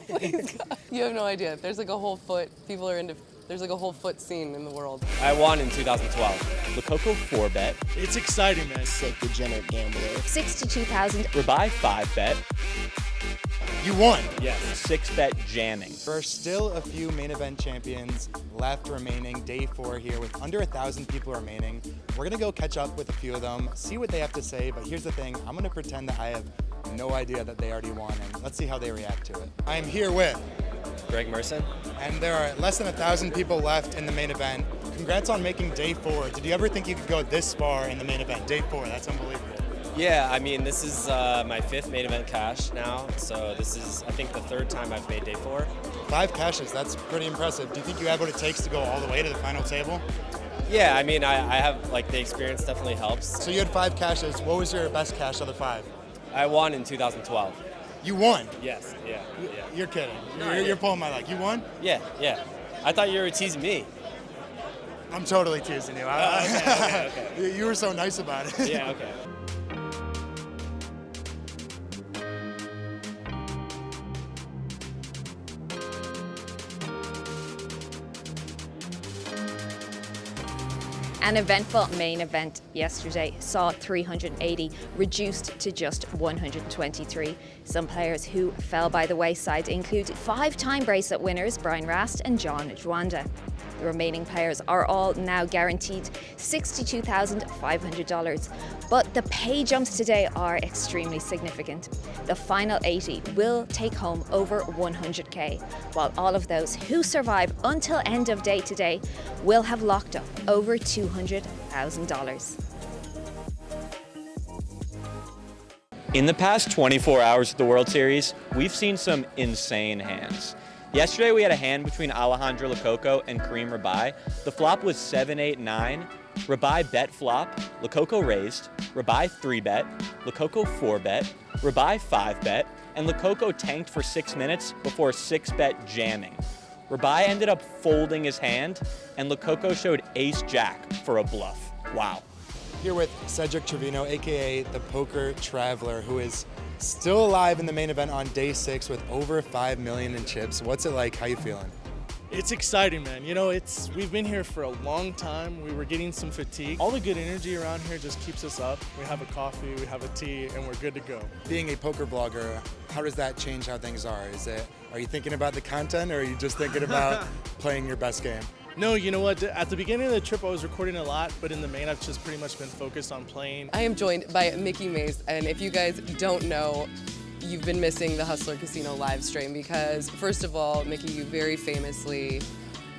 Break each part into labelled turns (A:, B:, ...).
A: Please, God. You have no idea. There's like a whole foot. People are into. There's like a whole foot scene in the world.
B: I won in 2012. Lococo 4-bet.
C: It's exciting, man.
D: Sick degenerate gambler.
E: 62,000.
B: Rabai 5-bet.
C: You won.
B: Yes. 6-bet jamming.
F: There are still a few main event champions left remaining, day 4 here with under 1,000 people remaining. We're gonna go catch up with a few of them, see what they have to say, but here's the thing, I'm gonna pretend that I have no idea that they already won, and let's see how they react to it. I am here with
B: Greg Merson.
F: and there are less than 1,000 people left in the main event. Congrats on making day 4. Did you ever think you could go this far in the main event? Day 4, that's unbelievable.
B: Yeah, I mean, this is my 5th main event cash now, so this is, I think, the 3rd time I've made day 4.
F: 5 cashes, that's pretty impressive. Do you think you have what it takes to go all the way to the final table?
B: Yeah, I mean, I have, like, the experience definitely helps.
F: So you had 5 cashes. What was your best cash of the 5?
B: I won in 2012.
F: You won?
B: Yes, yeah.
F: You're kidding.
B: No,
F: You're pulling my leg. You won?
B: Yeah. I thought you were teasing me.
F: I'm totally teasing you.
B: Okay.
F: You were so nice about it.
B: Yeah, okay.
E: An eventful main event yesterday saw 380 reduced to just 123. Some players who fell by the wayside include 5-time bracelet winners Brian Rast and John Juanda. The remaining players are all now guaranteed $62,500, but the pay jumps today are extremely significant. The final 80 will take home over 100K, while all of those who survive until end of day today will have locked up over $200,000.
B: In the past 24 hours of the World Series, we've seen some insane hands. Yesterday we had a hand between Alejandro Lococo and Kareem Rabai. The flop was 7-8-9. Rabai bet flop, Lococo raised, Rabai 3-bet, Lococo 4-bet, Rabai 5-bet, and Lococo tanked for 6 minutes before 6-bet jamming. Rabai ended up folding his hand, and Lococo showed ace-jack for a bluff. Wow.
F: Here with Cedric Trevino, aka the Poker Traveler, who is still alive in the main event on day 6 with over 5 million in chips. What's it like? How you feeling?
C: It's exciting, man. You know, we've been here for a long time. We were getting some fatigue. All the good energy around here just keeps us up. We have a coffee, we have a tea, and we're good to go.
F: Being a poker blogger, how does that change how things are? Are you thinking about the content, or are you just thinking about playing your best game?
C: No, you know what? At the beginning of the trip, I was recording a lot, but in the main, I've just pretty much been focused on playing.
A: I am joined by Mikki Mase, and if you guys don't know, you've been missing the Hustler Casino live stream because, first of all, Mikki, you very famously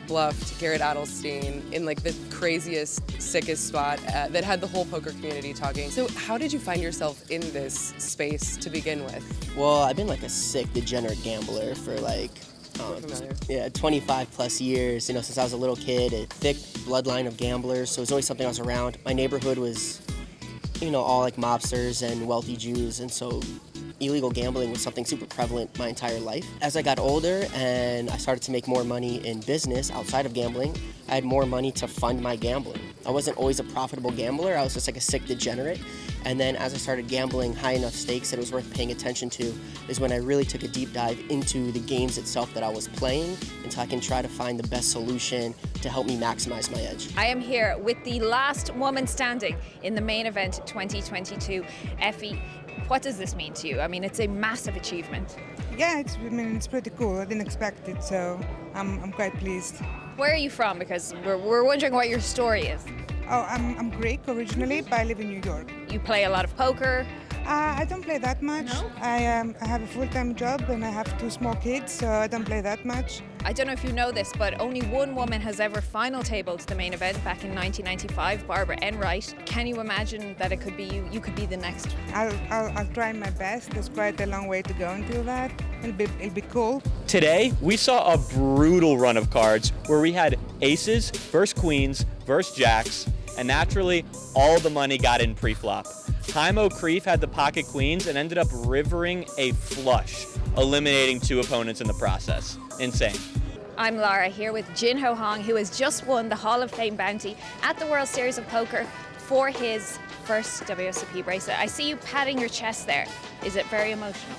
A: bluffed Garrett Adelstein in like the craziest, sickest spot that had the whole poker community talking. So how did you find yourself in this space to begin with?
D: Well, I've been like a sick degenerate gambler for like 25 plus years, since I was a little kid, a thick bloodline of gamblers, so it was always something I was around. My neighborhood was, all like mobsters and wealthy Jews, and so illegal gambling was something super prevalent my entire life. As I got older and I started to make more money in business outside of gambling, I had more money to fund my gambling. I wasn't always a profitable gambler, I was just like a sick degenerate. And then as I started gambling high enough stakes that it was worth paying attention to is when I really took a deep dive into the games itself that I was playing until I can try to find the best solution to help me maximize my edge.
E: I am here with the last woman standing in the main event 2022. Effie, what does this mean to you? I mean, it's a massive achievement.
G: Yeah, it's pretty cool. I didn't expect it, so I'm quite pleased.
E: Where are you from? Because we're wondering what your story is.
G: Oh, I'm Greek originally, but I live in New York.
E: You play a lot of poker.
G: I don't play that much.
E: No?
G: I have a full-time job and I have 2 small kids, so I don't play that much.
E: I don't know if you know this, but only one woman has ever final tabled the main event back in 1995, Barbara Enright. Can you imagine that it could be you? You could be the next.
G: I'll try my best. There's quite a long way to go until that. It'll be cool.
B: Today, we saw a brutal run of cards where we had aces versus queens versus jacks, and naturally, all the money got in pre-flop. Chaim O'Keefe had the pocket queens and ended up rivering a flush, eliminating 2 opponents in the process. Insane.
E: I'm Lara here with Jinho Hong, who has just won the Hall of Fame bounty at the World Series of Poker for his first WSOP bracelet. I see you patting your chest there. Is it very emotional?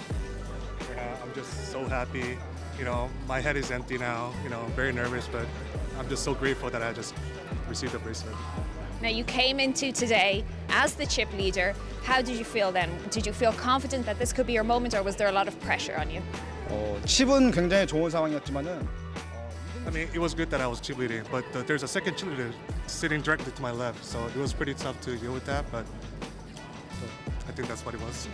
H: Yeah, I'm just so happy. my head is empty now. I'm very nervous, but I'm just so grateful that I just received the bracelet.
E: Now you came into today as the chip leader. How did you feel then? Did you feel confident that this could be your moment, or was there a lot of pressure on you?
I: 칩은 굉장히 좋은 상황이었지만은
H: I mean, it was good that I was chip leading, but there's a second chip leader sitting directly to my left, so it was pretty tough to deal with that, but I think that's what it was.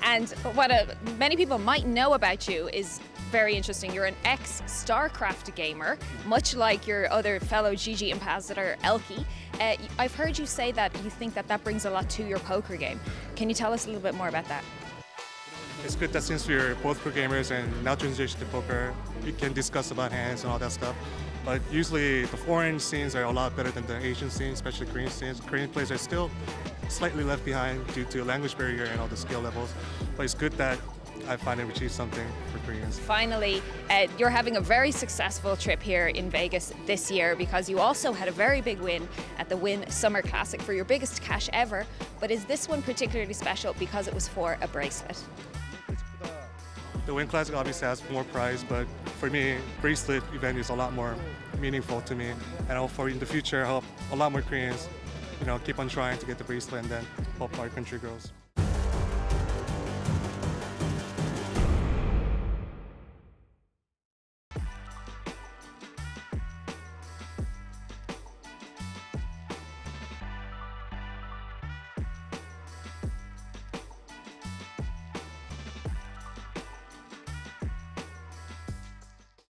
E: And what many people might know about you is very interesting. You're an ex-StarCraft gamer, much like your other fellow GG ambassador, Elke. I've heard you say that you think that brings a lot to your poker game. Can you tell us a little bit more about that?
H: It's good that since we're both pro gamers and now transition to poker, we can discuss about hands and all that stuff. But usually the foreign scenes are a lot better than the Asian scenes, especially Korean scenes. Korean players are still slightly left behind due to language barrier and all the skill levels. But it's good that I finally achieved something for Koreans.
E: Finally, you're having a very successful trip here in Vegas this year because you also had a very big win at the Wynn Summer Classic for your biggest cash ever. But is this one particularly special because it was for a bracelet?
H: The Wynn Classic obviously has more prize, but for me, bracelet event is a lot more meaningful to me. And I hope for in the future, I hope a lot more Koreans, keep on trying to get the bracelet and then help our country grows.